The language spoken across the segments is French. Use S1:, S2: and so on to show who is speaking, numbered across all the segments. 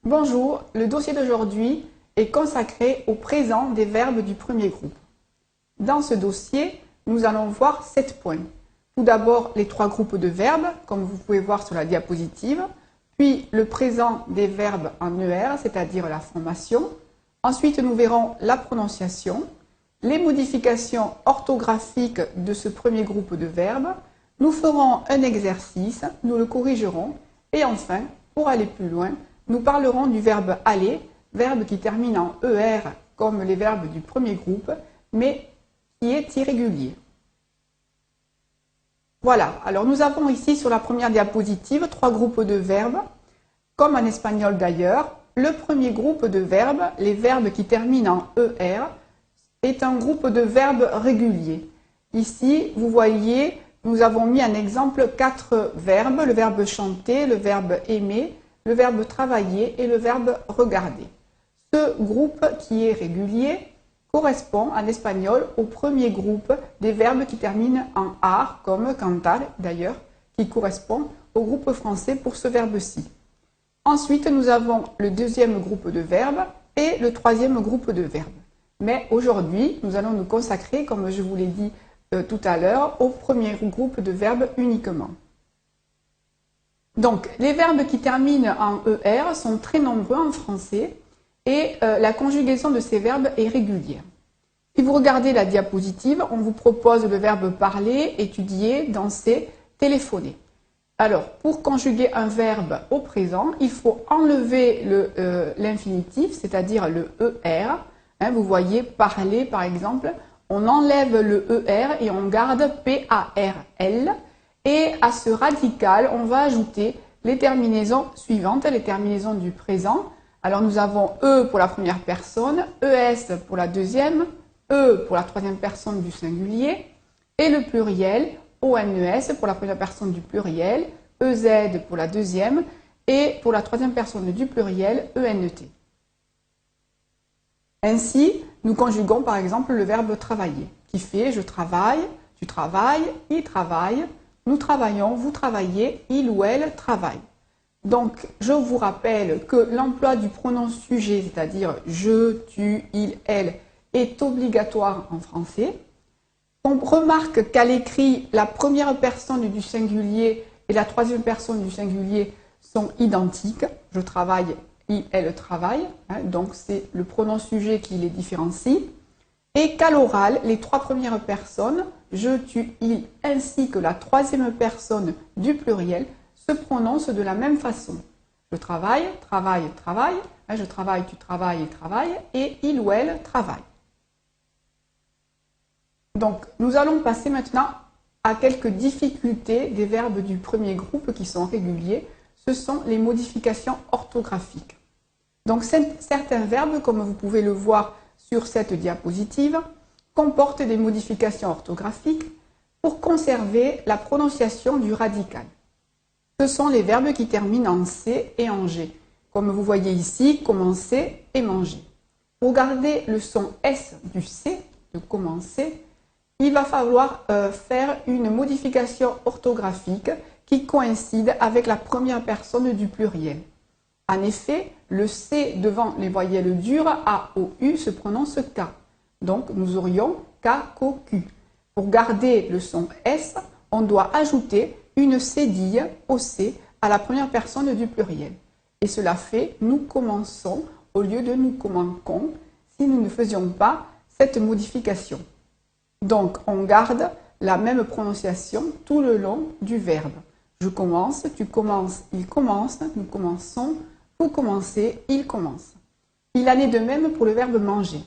S1: Bonjour, le dossier d'aujourd'hui est consacré au présent des verbes du premier groupe. Dans ce dossier, nous allons voir 7 points. Tout d'abord, les 3 groupes de verbes, comme vous pouvez voir sur la diapositive, puis le présent des verbes en ER, c'est-à-dire la formation. Ensuite, nous verrons la prononciation, les modifications orthographiques de ce premier groupe de verbes. Nous ferons un exercice, nous le corrigerons, et enfin, pour aller plus loin, nous parlerons du verbe aller, verbe qui termine en ER comme les verbes du premier groupe, mais qui est irrégulier. Voilà, alors nous avons ici sur la première diapositive 3 groupes de verbes, comme en espagnol d'ailleurs. Le premier groupe de verbes, les verbes qui terminent en ER, est un groupe de verbes réguliers. Ici, vous voyez, nous avons mis en exemple 4 verbes, le verbe chanter, le verbe aimer, le verbe travailler et le verbe regarder. Ce groupe qui est régulier correspond en espagnol au premier groupe des verbes qui terminent en ar, comme cantar d'ailleurs, qui correspond au groupe français pour ce verbe-ci. Ensuite, nous avons le deuxième groupe de verbes et le troisième groupe de verbes. Mais aujourd'hui, nous allons nous consacrer, comme je vous l'ai dit tout à l'heure, au premier groupe de verbes uniquement. Donc, les verbes qui terminent en ER sont très nombreux en français et la conjugaison de ces verbes est régulière. Si vous regardez la diapositive, on vous propose le verbe parler, étudier, danser, téléphoner. Alors, pour conjuguer un verbe au présent, il faut enlever l'infinitif, c'est-à-dire le ER. Vous voyez parler par exemple, on enlève le ER et on garde PARL. Et à ce radical, on va ajouter les terminaisons suivantes, les terminaisons du présent. Alors nous avons E pour la première personne, ES pour la deuxième, E pour la troisième personne du singulier, et le pluriel, ONES pour la première personne du pluriel, EZ pour la deuxième, et pour la troisième personne du pluriel, ENT. Ainsi, nous conjuguons par exemple le verbe travailler, qui fait je travaille, tu travailles, il travaille, nous travaillons, vous travaillez, il ou elle travaille. Donc, je vous rappelle que l'emploi du pronom sujet, c'est-à-dire je, tu, il, elle, est obligatoire en français. On remarque qu'à l'écrit, la première personne du singulier et la troisième personne du singulier sont identiques. Je travaille, il, elle travaille. Donc, c'est le pronom sujet qui les différencie. Et qu'à l'oral, les 3 premières personnes, je, tu, il, ainsi que la troisième personne du pluriel, se prononcent de la même façon. Je travaille, travaille, travaille. Je travaille, tu travailles et travaille. Et il ou elle travaille. Donc, nous allons passer maintenant à quelques difficultés des verbes du premier groupe qui sont réguliers. Ce sont les modifications orthographiques. Donc, certains verbes, comme vous pouvez le voir sur cette diapositive, comportent des modifications orthographiques pour conserver la prononciation du radical. Ce sont les verbes qui terminent en C et en G. Comme vous voyez ici, commencer et manger. Pour garder le son S du C, de commencer, il va falloir faire une modification orthographique qui coïncide avec la première personne du pluriel. En effet, le C devant les voyelles dures A, O, U se prononce K. Donc, nous aurions K, Ko, Q. Pour garder le son S, on doit ajouter une cédille au C à la première personne du pluriel. Et cela fait nous commençons au lieu de nous commençons si nous ne faisions pas cette modification. Donc, on garde la même prononciation tout le long du verbe. Je commence, tu commences, il commence, nous commençons, vous commencez, il commence. Il en est de même pour le verbe manger.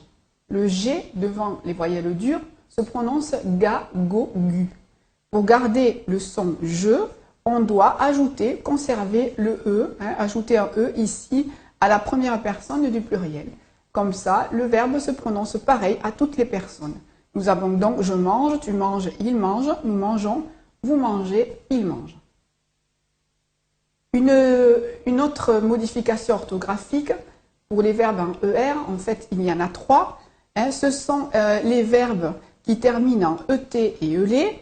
S1: Le G devant les voyelles dures se prononce ga, go, gu. Pour garder le son je, on doit ajouter, conserver le E, ajouter un E ici à la première personne du pluriel. Comme ça, le verbe se prononce pareil à toutes les personnes. Nous avons donc je mange, tu manges, il mange, nous mangeons, vous mangez, il mange. Une autre modification orthographique pour les verbes en ER, en fait il y en a 3, ce sont les verbes qui terminent en ET et ELE.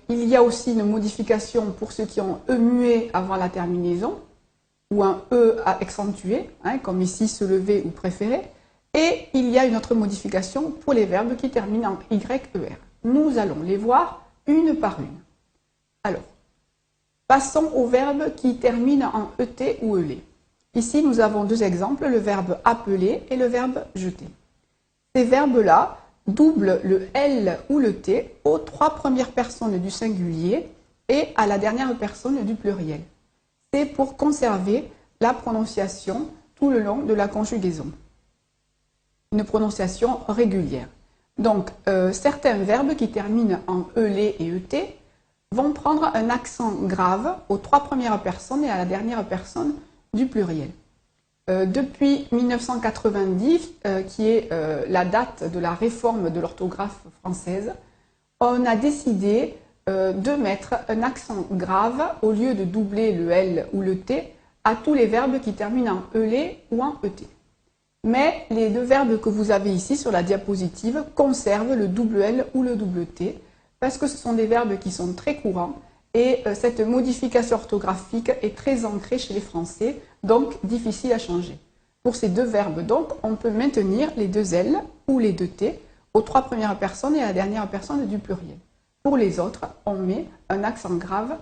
S1: Il y a aussi une modification pour ceux qui ont E muet avant la terminaison. ou un E accentué, hein, comme ici se lever ou préférer. Et il y a une autre modification pour les verbes qui terminent en YER. Nous allons les voir une par une. Alors, passons aux verbes qui terminent en ET ou ELE. Ici, nous avons deux exemples, le verbe appeler et le verbe jeter. Ces verbes-là doublent le L ou le T aux trois premières personnes du singulier et à la dernière personne du pluriel. C'est pour conserver la prononciation tout le long de la conjugaison. Une prononciation régulière. Donc, certains verbes qui terminent en ELE et ET vont prendre un accent grave aux trois premières personnes et à la dernière personne du pluriel. Depuis 1990, qui est la date de la réforme de l'orthographe française, on a décidé de mettre un accent grave au lieu de doubler le L ou le T à tous les verbes qui terminent en ELE ou en ET. Mais les deux verbes que vous avez ici sur la diapositive conservent le double L ou le double T parce que ce sont des verbes qui sont très courants et cette modification orthographique est très ancrée chez les Français, donc difficile à changer. Pour ces deux verbes, donc, on peut maintenir les deux L ou les deux T aux trois premières personnes et à la dernière personne du pluriel. Pour les autres, on met un accent grave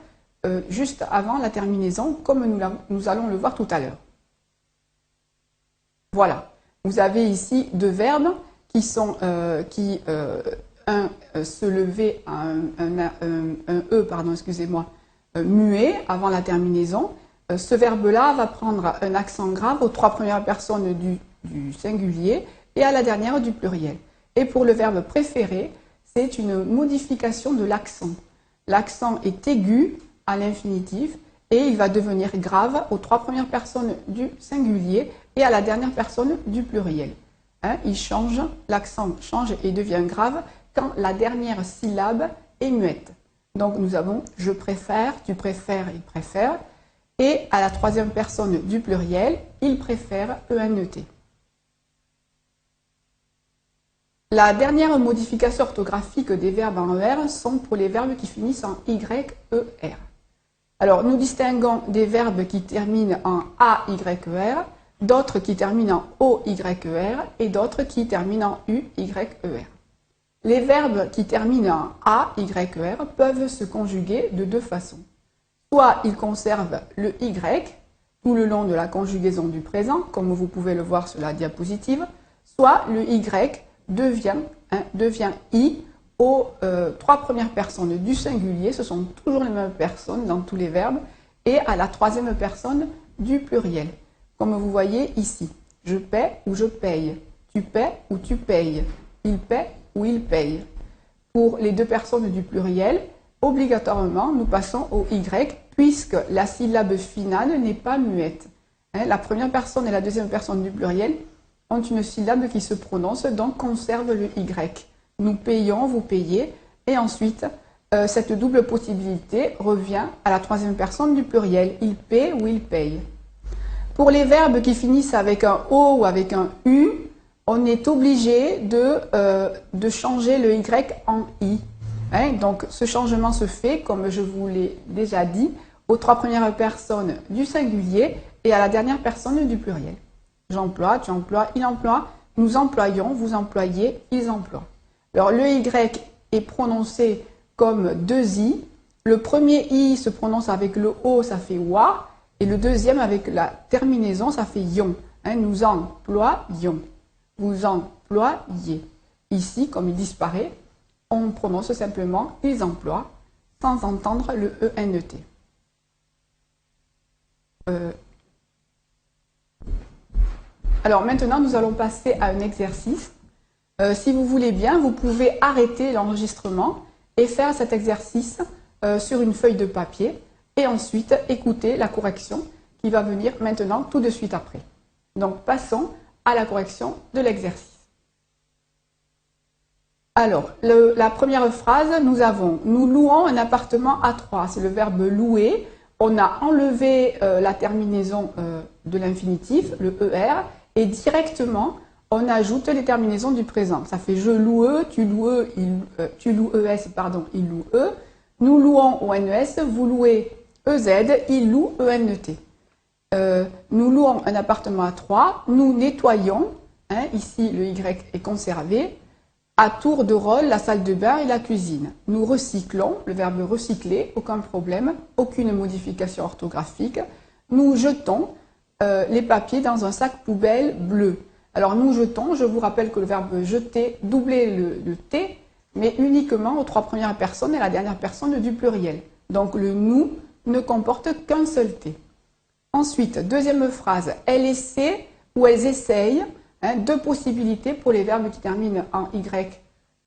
S1: juste avant la terminaison, comme nous allons le voir tout à l'heure. Voilà, vous avez ici deux verbes qui sont se lever à un E, pardon, excusez-moi, muet avant la terminaison. Ce verbe-là va prendre un accent grave aux trois premières personnes du singulier et à la dernière du pluriel. Et pour le verbe préférer, c'est une modification de l'accent. L'accent est aigu à l'infinitif et il va devenir grave aux trois premières personnes du singulier et à la dernière personne du pluriel. Hein, il change, l'accent change et devient grave quand la dernière syllabe est muette. Donc nous avons « je préfère »,« tu préfères »,« il préfère ». Et à la troisième personne du pluriel, il préfère ENT. La dernière modification orthographique des verbes en ER sont pour les verbes qui finissent en YER. Alors nous distinguons des verbes qui terminent en AYER, d'autres qui terminent en OYER et d'autres qui terminent en UYER. Les verbes qui terminent en AYER peuvent se conjuguer de deux façons. Soit ils conservent le Y tout le long de la conjugaison du présent, comme vous pouvez le voir sur la diapositive, soit le Y devient I aux trois premières personnes du singulier, ce sont toujours les mêmes personnes dans tous les verbes, et à la troisième personne du pluriel. Comme vous voyez ici, je paie ou je paye, tu paies ou tu payes, il paie ou il paye. Pour les deux personnes du pluriel, obligatoirement, nous passons au Y, puisque la syllabe finale n'est pas muette. La première personne et la deuxième personne du pluriel ont une syllabe qui se prononce, donc conserve le Y. Nous payons, vous payez, et ensuite, cette double possibilité revient à la troisième personne du pluriel. Il paie ou il paye. Pour les verbes qui finissent avec un O ou avec un U, on est obligé de changer le Y en I. Donc ce changement se fait, comme je vous l'ai déjà dit, aux trois premières personnes du singulier et à la dernière personne du pluriel. J'emploie, tu emploies, il emploie, nous employons, vous employez, ils emploient. Alors le Y est prononcé comme deux I. Le premier I se prononce avec le O, ça fait wa, et le deuxième avec la terminaison, ça fait yon. Nous employons, vous employez. Ici, comme il disparaît, on prononce simplement ils emploient sans entendre le ENT. Alors maintenant, nous allons passer à un exercice. Si vous voulez bien, vous pouvez arrêter l'enregistrement et faire cet exercice sur une feuille de papier et ensuite écouter la correction qui va venir maintenant tout de suite après. Donc passons à la correction de l'exercice. Alors, la première phrase, nous louons un appartement à 3. C'est le verbe louer. On a enlevé la terminaison de l'infinitif, le ER, et directement, on ajoute les terminaisons du présent. Ça fait je loue, tu loues, tu loues ES, pardon, il loue nous louons ONES, vous louez EZ, il loue ENT. nous louons un appartement à 3, nous nettoyons, ici le Y est conservé, à tour de rôle la salle de bain et la cuisine. Nous recyclons, le verbe recycler, aucun problème, aucune modification orthographique. Nous jetons les papiers dans un sac poubelle bleu. Alors nous jetons, je vous rappelle que le verbe jeter, doubler le T, mais uniquement aux 3 premières personnes et la dernière personne du pluriel. Donc le nous ne comporte qu'un seul T. Ensuite, deuxième phrase, elle essaie ou elles essayent, 2 possibilités pour les verbes qui terminent en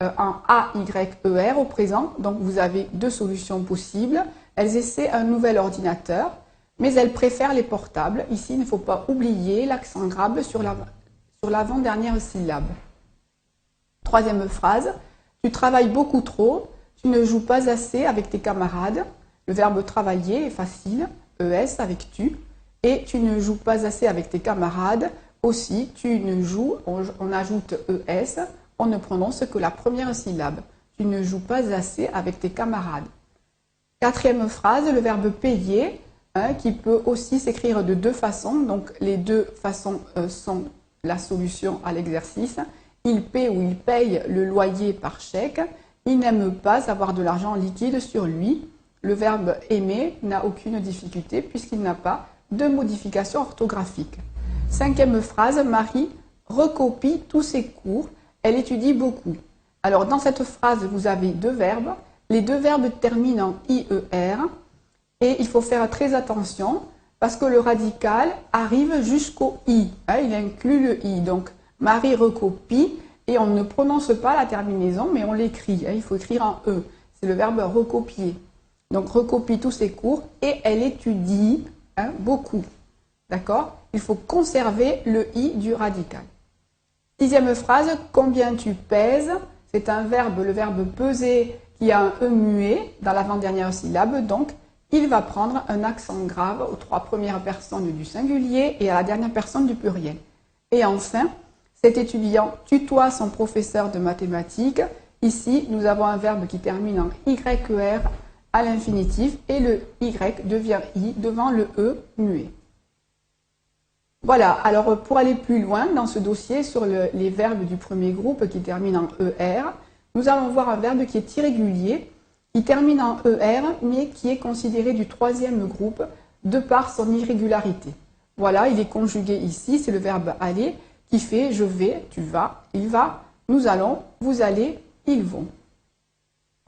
S1: A-Y-E-R au présent. Donc vous avez 2 solutions possibles. Elles essaient un nouvel ordinateur, mais elles préfèrent les portables. Ici, il ne faut pas oublier l'accent grave sur l'avant-dernière syllabe. Troisième phrase, tu travailles beaucoup trop, tu ne joues pas assez avec tes camarades. Le verbe travailler est facile, ES avec tu. Et tu ne joues pas assez avec tes camarades. Aussi, tu ne joues, on ajoute ES, on ne prononce que la première syllabe. Tu ne joues pas assez avec tes camarades. Quatrième phrase, le verbe payer, qui peut aussi s'écrire de 2 façons. Donc les 2 façons sont la solution à l'exercice. Il paie ou il paye le loyer par chèque. Il n'aime pas avoir de l'argent liquide sur lui. Le verbe aimer n'a aucune difficulté puisqu'il n'a pas de modification orthographique. Cinquième phrase, Marie recopie tous ses cours. Elle étudie beaucoup. Alors dans cette phrase, vous avez 2 verbes. Les 2 verbes terminent en IER. Et il faut faire très attention parce que le radical arrive jusqu'au I. Il inclut le I. Donc Marie recopie et on ne prononce pas la terminaison mais on l'écrit. Il faut écrire en E. C'est le verbe recopier. Donc recopie tous ses cours et elle étudie beaucoup. D'accord? Il faut conserver le I du radical. Sixième phrase, combien tu pèses? C'est un verbe, le verbe peser, qui a un E muet dans l'avant-dernière syllabe. Donc, il va prendre un accent grave aux 3 premières personnes du singulier et à la dernière personne du pluriel. Et enfin, cet étudiant tutoie son professeur de mathématiques. Ici, nous avons un verbe qui termine en YER à l'infinitif et le Y devient I devant le E muet. Voilà, alors pour aller plus loin dans ce dossier sur les verbes du premier groupe qui terminent en ER, nous allons voir un verbe qui est irrégulier, qui termine en ER, mais qui est considéré du 3e groupe de par son irrégularité. Voilà, il est conjugué ici, c'est le verbe aller, qui fait je vais, tu vas, il va, nous allons, vous allez, ils vont.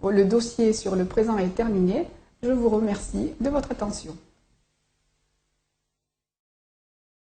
S1: Le dossier sur le présent est terminé. Je vous remercie de votre attention.